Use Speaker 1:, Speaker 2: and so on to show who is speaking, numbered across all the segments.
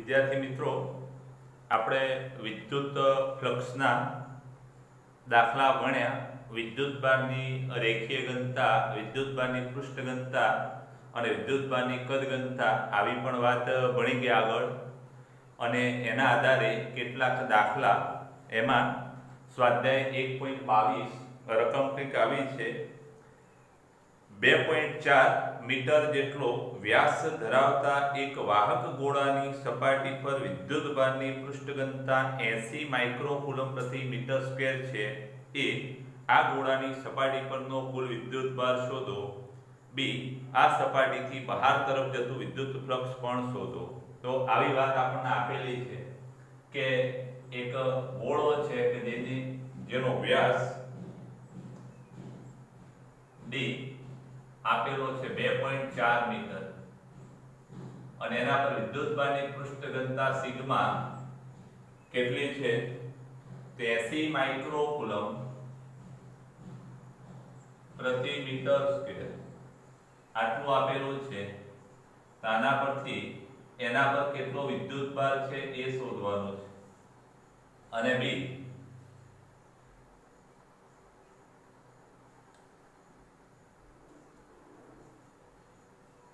Speaker 1: વિદ્યાર્થી મિત્રો, આપણે વિદ્યુત ફ્લક્સના દાખલા ભણ્યા. વિદ્યુતભારની રેખીય ઘનતા, વિદ્યુતભારની પૃષ્ઠ ઘનતા અને વિદ્યુતભારની કદ ઘનતા આવી પણ વાત ભણી ગયા આગળ. અને એના આધારે કેટલાક દાખલા, એમાં સ્વાધ્યાય 1.22 રકમ કંઈક આવી છે. 2.4 મીટર જેટલો વ્યાસ ધરાવતા એક વાહક ગોળાની સપાટી પર વિદ્યુતભારની પૃષ્ઠ ઘનતા 80 માઇક્રોકુલમ પ્રતિ મીટર સ્ક્વેર છે. એ આ ગોળાની સપાટી પરનો કુલ વિદ્યુતભાર શોધો. બી, આ સપાટીથી બહાર તરફ જતું વિદ્યુત ફ્લક્સ પણ શોધો. તો આવી વાત આપણને આપેલી છે કે એક ગોળો છે કે જેનો વ્યાસ ડી આપેલો છે 2.4 મીટર અને એના પર વિદ્યુતભારની પૃષ્ઠ ઘનતા સિગ્મા કેટલી છે? 80 માઇક્રોકુલમ પ્રતિ મીટર સ્ક્વેર આટલું આપેલું છે. આના પરથી એના પર કેટલો વિદ્યુતભાર છે એ શોધવાનું છે. અને બી,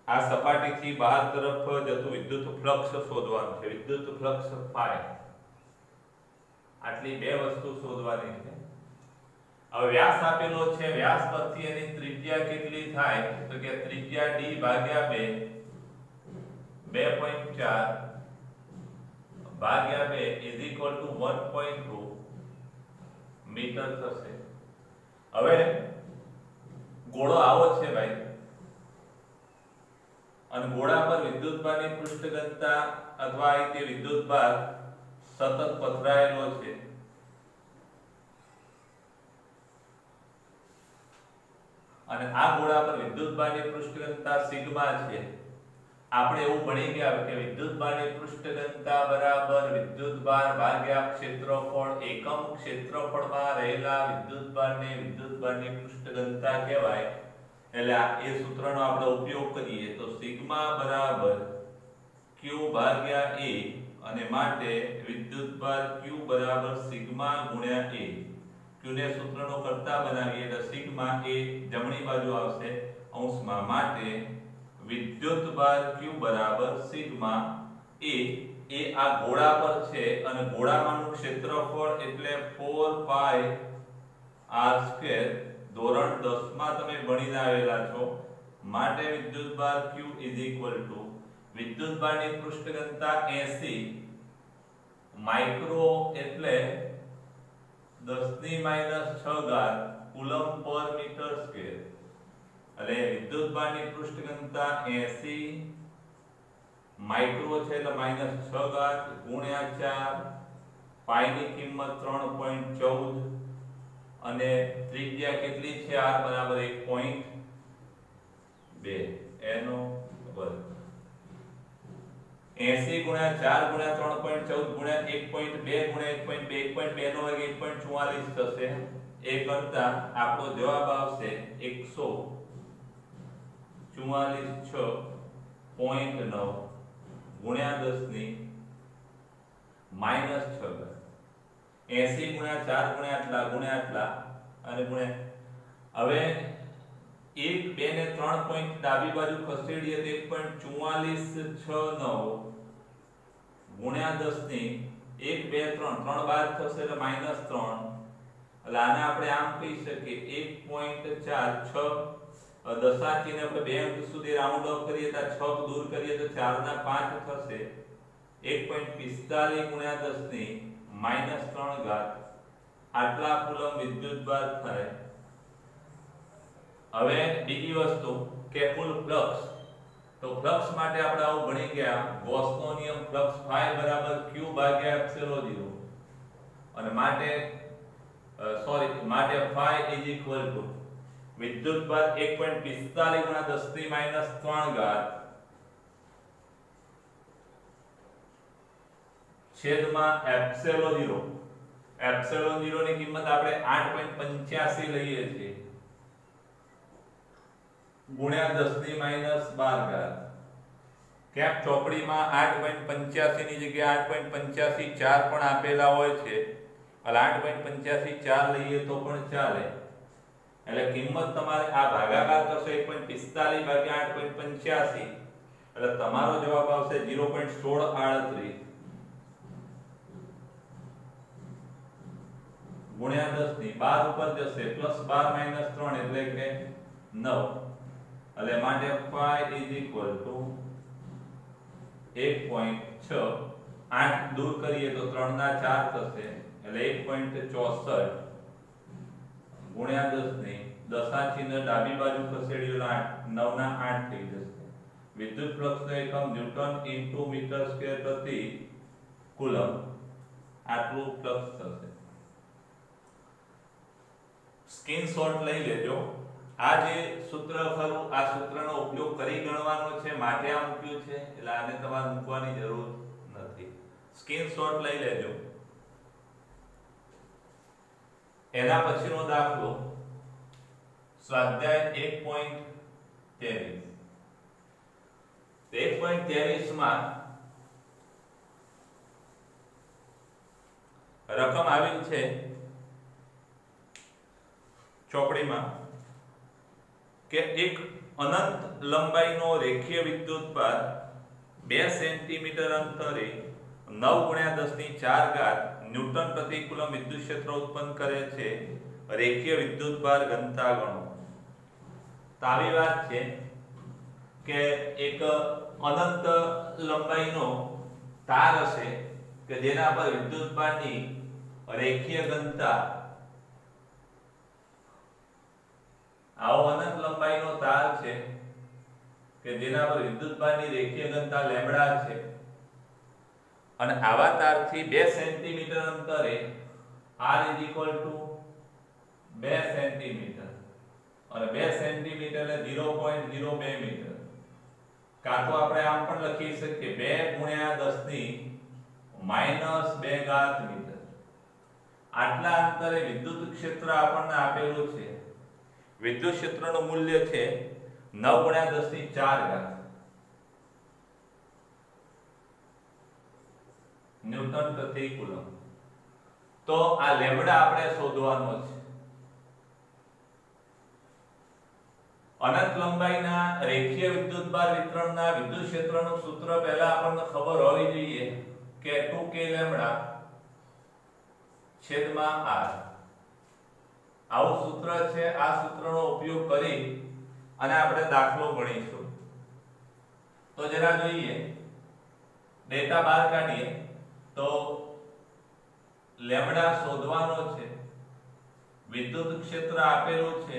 Speaker 1: આ સપાટીથી બહાર તરફ જતું વિદ્યુત ફ્લક્સ શોધવાનું છે. વિદ્યુત ફ્લક્સ ફાઈ. આટલી બે વસ્તુ શોધવાની છે. હવે વ્યાસ આપેલો છે. વ્યાસ પરથી એની ત્રિજ્યા કેટલી થાય? તો કે ત્રિજ્યા d ભાગ્યા 2.4 ભાગ્યા 2 ઇઝ ઇક્વલ ટુ 1.2 મીટર થશે. હવે ગોળો આવો છે ભાઈ, અને ગોળા પર વિદ્યુતભારની પૃષ્ઠ ઘનતા અથવા તે વિદ્યુતભાર સતત પથરાયેલો છે. અને આ ગોળા પર વિદ્યુતભારની પૃષ્ઠ ઘનતા સિગ્મા છે. આપણે એવું ભણી ગયા કે વિદ્યુતભારની પૃષ્ઠ ઘનતા બરાબર વિદ્યુતભાર ભાગ્યા ક્ષેત્રફળ. એકમ ક્ષેત્રફળમાં રહેલા વિદ્યુતભારને વિદ્યુતભારની પૃષ્ઠ ઘનતા કહેવાય. એટલે એ સૂત્રનો આપણે ઉપયોગ કરીએ તો સિગ્મા બરાબર q ભાગ્યા a, અને માટે વિદ્યુતભાર q બરાબર સિગ્મા ગુણ્યા a. q ને સૂત્રનો કરતા બનાવીએ એટલે સિગ્મા a જમણી બાજુ આવશે અંશમાં. માટે વિદ્યુતભાર q બરાબર સિગ્મા a. એ આ ગોળા પર છે અને ગોળામાંનું ક્ષેત્રફળ એટલે 4 પાઈ r². ધોરણ 10 માં તમે ભણીને આવેલા છો. માટે વિદ્યુતભાર q ઇઝ ઇક્વલ ટુ વિદ્યુતભારની પૃષ્ઠ ઘનતા 80 માઇક્રો એટલે 10⁻⁶ કુલમ પર મીટર સ્ક્વેર. એટલે વિદ્યુતભારની પૃષ્ઠ ઘનતા 80 માઇક્રો છે એટલે -6 ગુણ્યા 4, પાઈ ની કિંમત 3.14 અને ત્રિજ્યા કેટલી છે? r બરાબર 1.2 એનો વર્ગ. 80 ગુણ્યા 4 ગુણ્યા 3.14 ગુણ્યા 1.2 ગુણ્યા 1.2 1.2 નો વર્ગ 1.44 થશે. એ કરતા આપણો જવાબ આવશે 144.6 ગુણ્યા 10⁻⁶. 80 ગુણ્યા 4 ગુણ્યા આટલા ગુણ્યા આટલા અને ગુણ્યા. હવે 1 2 ને 3 પોઈન્ટ ડાબી બાજુ ખસેડીએ તો 1.4469 ગુણ્યા 10⁻⁻1 2 3 3 બાર થશે એટલે -3. એટલે આને આપણે આમ કહી શકીએ 1.46 દશાંકીને આપણે 2 અંક સુધી રાઉન્ડ ઓફ કરીએ તો 6 દૂર કરીએ તો 4 ના 5 થશે. 1.45 ગુણ્યા 10⁻³ આટલા કુલમ વિદ્યુતભાર થાય. હવે બીજી વસ્તુ કે કુલ ફ્લક્સ. તો ફ્લક્સ માટે આપણે આવું ભણી ગયા. ગોસનો નિયમ ફ્લક્સ ફાઈ બરાબર q ભાગ્યા ε0 અને માટે ફાઈ ઇઝ ઇક્વલ ટુ વિદ્યુતભાર 1.45 ગુણ્યા 10⁻³ છેદમાં ε0. ε0 ની કિંમત આપણે 8.85 લઈએ છીએ ગુણ્યા 10⁻12 ક્યાંક ચોપડીમાં 8.85 ની જગ્યાએ 8.85 4 પણ આપેલા હોય છે, એટલે 8.85 4 લઈએ તો પણ ચાલે. એટલે કિંમત તમારે આ ભાગાકાર કરશો 1.45 ભાગ્યા 8.85 એટલે તમારો જવાબ આવશે 0.1638 ગુણ્યા 10 ની 12 ઉપર જશે +12 - 3 એટલે કે 9 એટલે માટે phi = 1.6 8 દૂર કરીએ તો 3 ના 4 થશે એટલે 1.64 ગુણ્યા 10 ની દશાંશચિહ્ન ડાબી બાજુ ખસેડ્યું એટલે 9 ના 8 થઈ જશે. વિદ્યુત ફ્લક્સનો એકમ ન્યૂટન * મીટર સ્ક્વેર પ્રતિ કુલમ આટલું ફ્લક્સ થશે. સ્ક્રીનશોટ લઈ લેજો. આ જે સૂત્ર ખરું આ સૂત્રનો ઉપયોગ કરી ગણવાનો છે માટે આ મૂક્યું છે, એટલે આને તમારે મૂકવાની જરૂર નથી. સ્ક્રીનશોટ લઈ લેજો. એના પછીનો દાખલો સ્વાધ્યાય 1.23. 1.23 માં રકમ આવી છે ચોપડીમાં કે એક અનંત લંબાઈનો રેખીય વિદ્યુતભાર 2 સેન્ટીમીટર અંતરે 9 × 10⁴ ન્યૂટન પ્રતિ કુલમ વિદ્યુત ક્ષેત્ર ઉત્પન્ન કરે છે. રેખીય વિદ્યુતભાર ઘનતા ગણો. તો આવી વાત છે કે એક અનંત લંબાઈનો તાર હશે કે જેના પર વિદ્યુતભારની રેખીય ઘનતા આવો અનંત લંબાઈનો તાર છે કે જેના પર વિદ્યુતભારની રેખીય ઘનતા લેમ્બડા છે અને આવા તારથી 2 સેન્ટીમીટર અંતરે r = 2 સેન્ટીમીટર અને 2 સેન્ટીમીટર એટલે 0.02 મીટર. કાં તો આપણે આમ પણ લખી શકીએ 2 × 10⁻² મીટર. આટલા અંતરે વિદ્યુત ક્ષેત્ર આપણને આપેલું છે. વિદ્યુત ક્ષેત્રનું મૂલ્ય છે 9 × 10⁴ ન્યૂટન પ્રતિ કુલમ. તો આ લેમ્બડા આપણે શોધવાનો છે. અનંત લંબાઈના રેખીય વિદ્યુતભાર વિતરણના વિદ્યુત ક્ષેત્રનું સૂત્ર પહેલા આપણને ખબર હોવી જોઈએ કે 2k લેમ્બડા છેદમાં r. આવું સૂત્ર છે. આ સૂત્રનો ઉપયોગ કરી અને આપણે દાખલો ગણીશું. તો જરા જોઈએ, ડેટા બહાર કાઢીએ તો લેમ્બડા શોધવાનો છે. વિદ્યુત ક્ષેત્ર આપેલું છે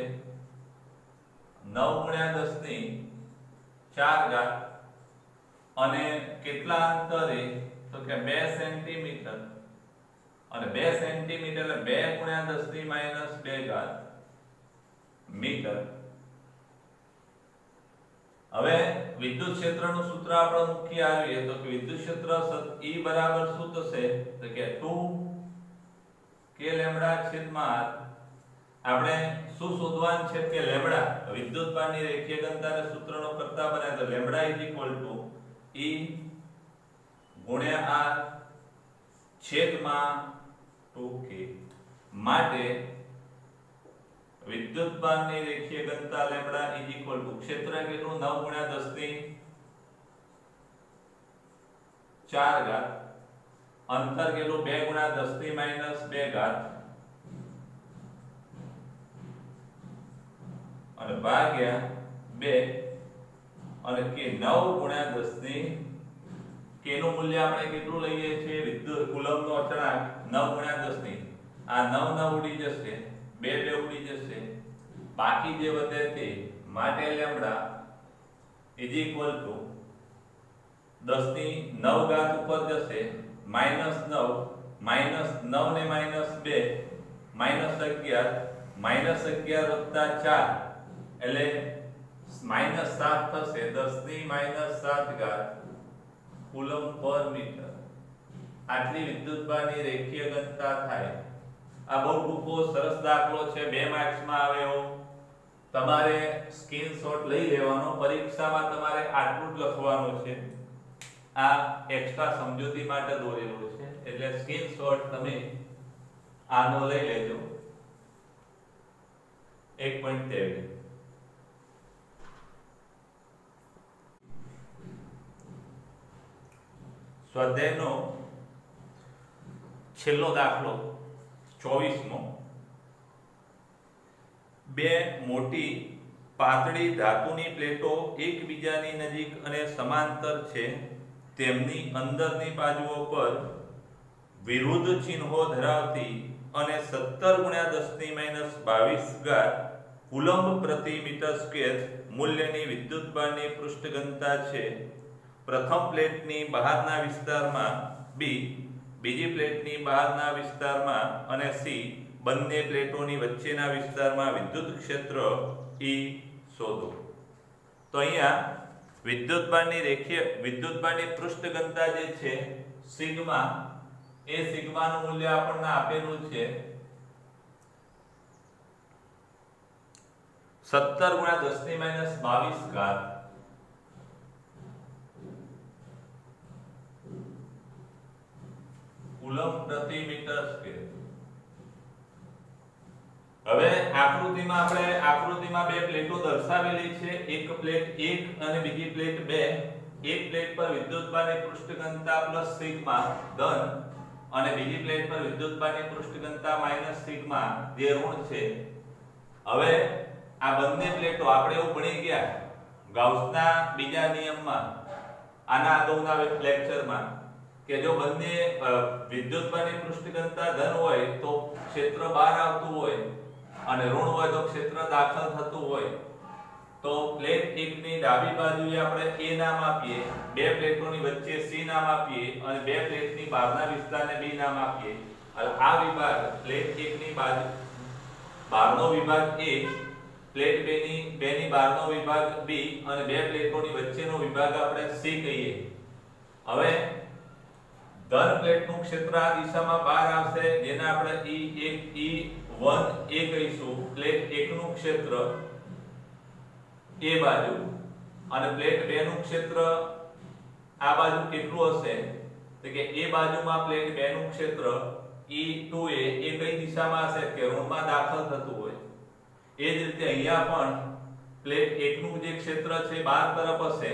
Speaker 1: 9 × 10⁴ અને કેટલા અંતરે તો કે 2 સેન્ટીમીટર અને 2 સેન્ટીમીટર એટલે 2 × 10⁻² મીટર. હવે વિદ્યુત ક્ષેત્રનું સૂત્ર આપણે મૂકી આવીએ તો કે વિદ્યુત ક્ષેત્ર E બરાબર શું થશે તો કે 2k લેમ્બડા છેદમાં r. આપણે શું શોધવાનું છે કે લેમ્બડા વિદ્યુતભારની રેખીય ઘનતાને સૂત્રનો કરતા બનાવે તો લેમ્બડા = E × r છેદમાં 2k. માટે વિદ્યુતભારની રેખીય ઘનતા લેમ્બડા = ક્ષેત્ર કેટલું 9 × 10⁴ અંતર કેટલું 2 × 10⁻² અને ભાગ્યા 2 અને કે 9 × 10 k નું મૂલ્ય આપણે કેટલું લઈએ છીએ વિદ્યુત કુલમનો અચળાંક 9 × 10 આ 9 ઉડી જશે 2 ઉડી જશે બાકી જે વધે તે માટે લેમ્બડા = 10⁹ ઉપર જશે -9 -9 ને -2 -11 -11 + 4 એટલે -7 થશે 10⁻⁷ કુલમ પર મીટર. આટલી વિદ્યુતભારની રેખીય ઘનતા થાય. આ બહુ ટૂંકો સરસ દાખલો છે, 2 માર્ક્સમાં આવે એવો. તમારે સ્ક્રીનશોટ લઈ લેવાનો. પરીક્ષામાં તમારે આટલું જ લખવાનું છે. આ એક્સ્ટ્રા સમજૂતી માટે દોરેલું છે, એટલે સ્ક્રીનશોટ તમે આનો લઈ લેજો. 1.23 સ્વાધ્યાયનો છેલ્લો દાખલો 24મો. બે મોટી પાતળી ધાતુની પ્લેટો એકબીજાની નજીક અને સમાંતર છે. તેમની અંદરની બાજુઓ પર વિરુદ્ધ ચિહ્નો ધરાવતી અને 17 × 10⁻22 કુલંબ પ્રતિ મીટર સ્ક્વેર મૂલ્યની વિદ્યુતભારની પૃષ્ઠ ઘનતા છે. પ્રથમ પ્લેટની બહારના વિસ્તારમાં B, બીજી પ્લેટની બહારના વિસ્તારમાં અને C, બંને પ્લેટોની વચ્ચેના વિસ્તારમાં વિદ્યુત ક્ષેત્ર E શોધો. તો અહીંયા વિદ્યુતભારની પૃષ્ઠ ઘનતા જે છે સિગ્મા, એ સિગ્માનું મૂલ્ય આપણને આપેલું છે 17 × 10⁻22 કુલંબ પ્રતિ મીટર સ્ક્વેર. હવે આકૃતિમાં બે પ્લેટો દર્શાવેલી છે. એક પ્લેટ 1 અને બીજી પ્લેટ 2. એક પ્લેટ પર વિદ્યુતભારની પૃષ્ઠ ઘનતા પ્લસ સિગ્મા ધન અને બીજી પ્લેટ પર વિદ્યુતભારની પૃષ્ઠ ઘનતા માઈનસ સિગ્મા જે ઋણ છે. હવે આ બંને પ્લેટો આપણે એવું ભણી ગયા ગાઉસના બીજા નિયમમાં, આના અગાઉના લેક્ચરમાં, કે જો બંને વિદ્યુતભારની પૃષ્ઠ ઘનતા ધન હોય તો ક્ષેત્ર બહાર આવતું હોય અને ઋણ હોય તો ક્ષેત્ર દાખલ થતું હોય. તો પ્લેટ 1 ની ડાબી બાજુએ આપણે A નામ આપીએ, બે પ્લેટોની વચ્ચે C નામ આપીએ અને બે પ્લેટની બહારના વિસ્તારને B નામ આપીએ. હવે આ વિભાગ પ્લેટ 1 ની બાજુ બહારનો વિભાગ A, પ્લેટ 2 ની બહારનો વિભાગ B અને બે પ્લેટોની વચ્ચેનો વિભાગ આપણે C કહીએ. હવે ધન પ્લેટનું ક્ષેત્ર આ દિશામાં બહાર આવશે, જેને આપણે E1 A કહીશું. પ્લેટ 1 નું ક્ષેત્ર એ બાજુ અને પ્લેટ 2 નું ક્ષેત્ર આ બાજુ કેટલું હશે તો કે એ બાજુમાં પ્લેટ 2 નું ક્ષેત્ર E2A એ કઈ દિશામાં હશે કે ઋણમાં દાખલ થતું હોય. એ જ રીતે અહીંયા પણ પ્લેટ 1 નું જે ક્ષેત્ર છે બહાર તરફ હશે,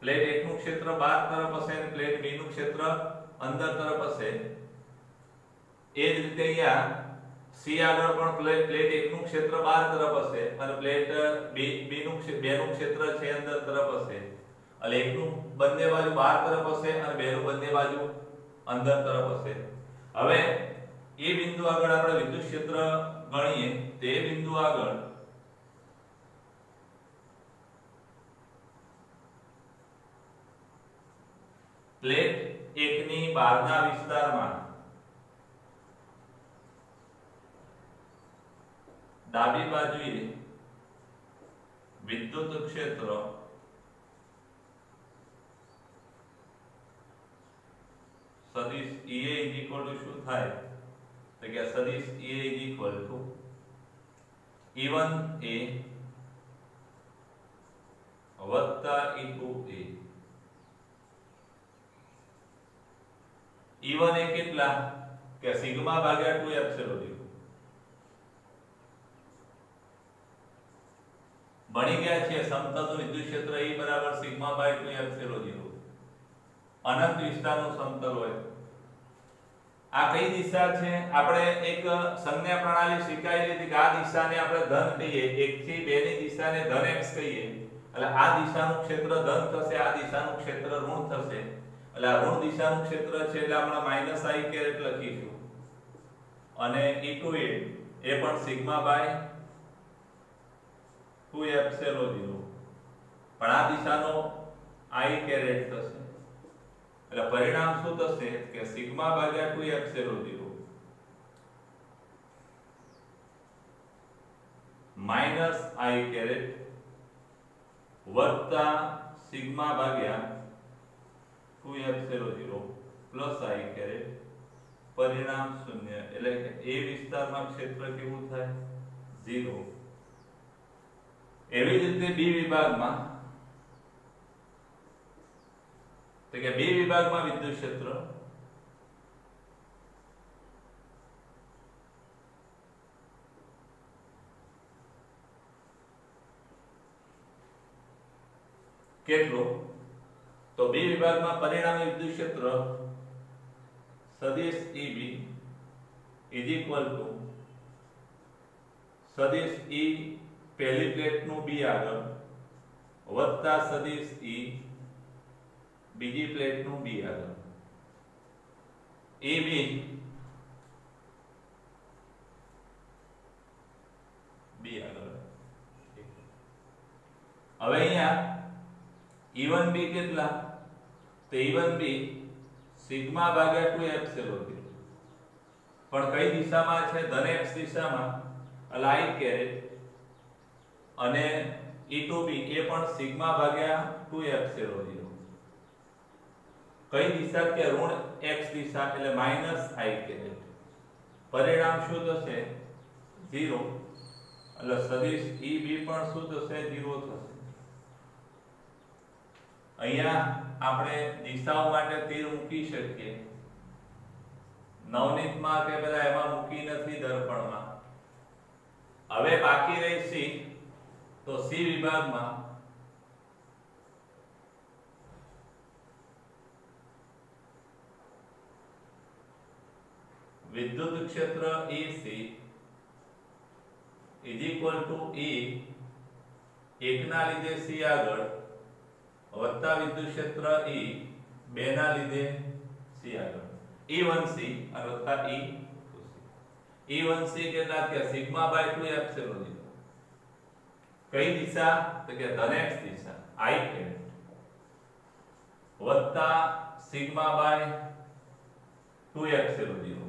Speaker 1: પ્લેટ 1 નું ક્ષેત્ર બહાર તરફ હશે અને પ્લેટ 2 નું ક્ષેત્ર અંદર તરફ હશે. એ જ રીતે અહીંયા C આગળ પણ પ્લેટ 1 નું ક્ષેત્ર બહાર તરફ હશે અને પ્લેટ 2 નું ક્ષેત્ર છે અંદર તરફ હશે. એટલે 1 નું બંને બાજુ બહાર તરફ હશે અને 2 નું બંને બાજુ અંદર તરફ હશે. હવે એ બિંદુ આગળ આપણે વિદ્યુત ક્ષેત્ર ગણીએ. તે બિંદુ આગળ પ્લેટ 1 ની બહારના વિસ્તારમાં ડાબી બાજુએ વિદ્યુત ક્ષેત્ર સદિશ EA શું થાય તો કે સદિશ EA E1A વત્તા E2A. E1 એ કેટલા કે સિગ્મા ભાગ્યા 2 એપ્સિલોન 0. ભણી ગયા છે સમતલનું વિદ્યુત ક્ષેત્ર E બરાબર સિગ્મા બાય 2 એપ્સિલોન 0. અનંત વિસ્તારનું સમતલ હોય. આ કઈ દિશા છે? આપણે એક સંજ્ઞા પ્રણાલી શીખાઈ લીધી કે આ દિશાને આપણે ધન કહીએ, 1 થી 2 ની દિશાને ધન x કહીએ. એટલે આ દિશાનું ક્ષેત્ર ધન થશે, આ દિશાનું ક્ષેત્ર ઋણ થશે. એટલે આ ઋણ દિશાનું ક્ષેત્ર છે એટલે આપણે માઈનસ I કેરેટ લખીશું. અને E2A એ પણ સિગ્મા બાય 2 એપ્સિલોન 0. પણ આ દિશાનો I કેરેટ થશે. એટલે પરિણામ શું થશે કે સિગ્મા ભાગ્યા 2 એપ્સિલોન 0 માઈનસ I કેરેટ વત્તા સિગ્મા ભાગ્યા 2 એપ્સિલોન 0 પ્લસ I કેરેટ. પરિણામ 0. એટલે કે એ વિસ્તારમાં ક્ષેત્ર કેવું થાય? 0. એવી જ રીતે બી વિભાગમાં તો કે બે વિભાગમાં વિદ્યુત ક્ષેત્ર કેટલું? તો બે વિભાગમાં પરિણામી વિદ્યુત ક્ષેત્ર સદિશ EB ઇઝ ઇક્વલ ટુ સદિશ E પહેલી પ્લેટનું B આગળ વત્તા સદિશ E બીજી પ્લેટનું B આગળ. EB B આગળ. હવે અહીંયા E1B કેટલા? તો E1B સિગ્મા ભાગ્યા 2 એપ્સિલોન 0. પણ કઈ દિશામાં છે? ધન x દિશામાં. એટલે I કેરેટ અને E2B એ પણ સિગ્મા ભાગ્યા 2 એપ્સિલોન 0. કઈ દિશા? કે ઋણ x દિશા એટલે માઈનસ I કેરેટ. પરિણામ શું થશે? 0. એટલે સદિશ EB પણ શું થશે? 0 થશે. અહીંયા આપણે દિશાઓ માટે તીર મૂકી શકીએ. નવનીતમાં કે બધા એમાં મૂકી નથી દર્પણમાં. હવે બાકી રહી C. તો C વિભાગમાં વિદ્યુત ક્ષેત્ર EC is equal two E 1 ના લીધે C આગળ વત્તા વિદ્યુત ક્ષેત્ર E 2 ના લીધે C આગળ. E1C અને વત્તા E2C. E1C કેટલા? કે સિગ્મા બાય 2 એપ્સિલોન 0. કઈ દિશા? તો કે ધન x દિશા I કેરેટ વત્તા સિગ્મા બાય 2 એપ્સિલોન 0.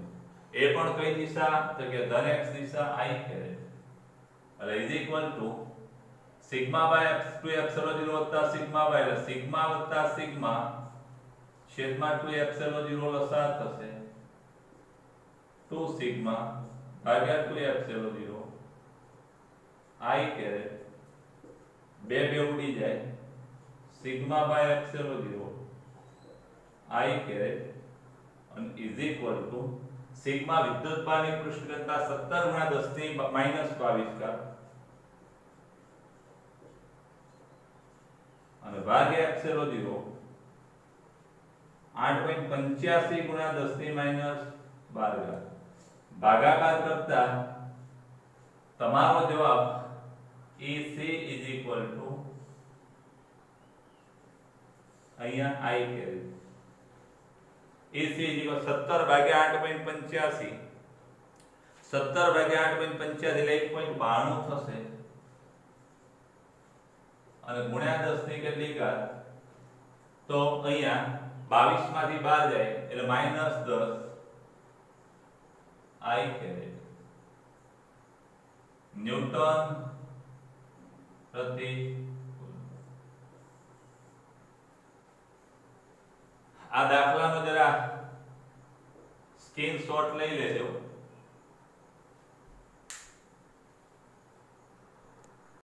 Speaker 1: એ પણ કઈ દિશા? તો કે ધન x દિશા I કેરેટ. એટલે is equal to sigma by 2 epsilon 0 વત્તા સિગ્મા બાય એટલે સિગ્મા વત્તા સિગ્મા છેદમાં 2 એપ્સિલોન 0 લસા થશે 2 સિગ્મા ભાગ્યા 2 એપ્સિલોન 0 I કેરેટ બે ઉડી જાય sigma by epsilon 0 I caret અને ઇઝ ઇક્વલ ટુ સિગ્મા વિદ્યુતભારની પૃષ્ઠ ઘનતા 17 ગુણ્યા 10 ની માઈનસ 22 ઘાત અને ભાગ્યા એપ્સિલોન 0 8.85 ગુણ્યા 10 ની માઈનસ 12 ઘાત. ભાગાકાર કરતા તમારો જવાબ EC ઇઝ ઇક્વલ ટુ અહીંયા I caret EC is equal 17 ભાગ્યા 8.85 17 ભાગ્યા 8.85 એટલે 1.92 થશે અને ગુણ્યા 10 ની કેટલી ઘાત? તો અહીંયા 22 માંથી 12 જાય એટલે -10 I કેરેટ ન્યૂટન પ્રતિ આ દાખલાનો જરા સ્ક્રીનશોટ લઈ લેજો.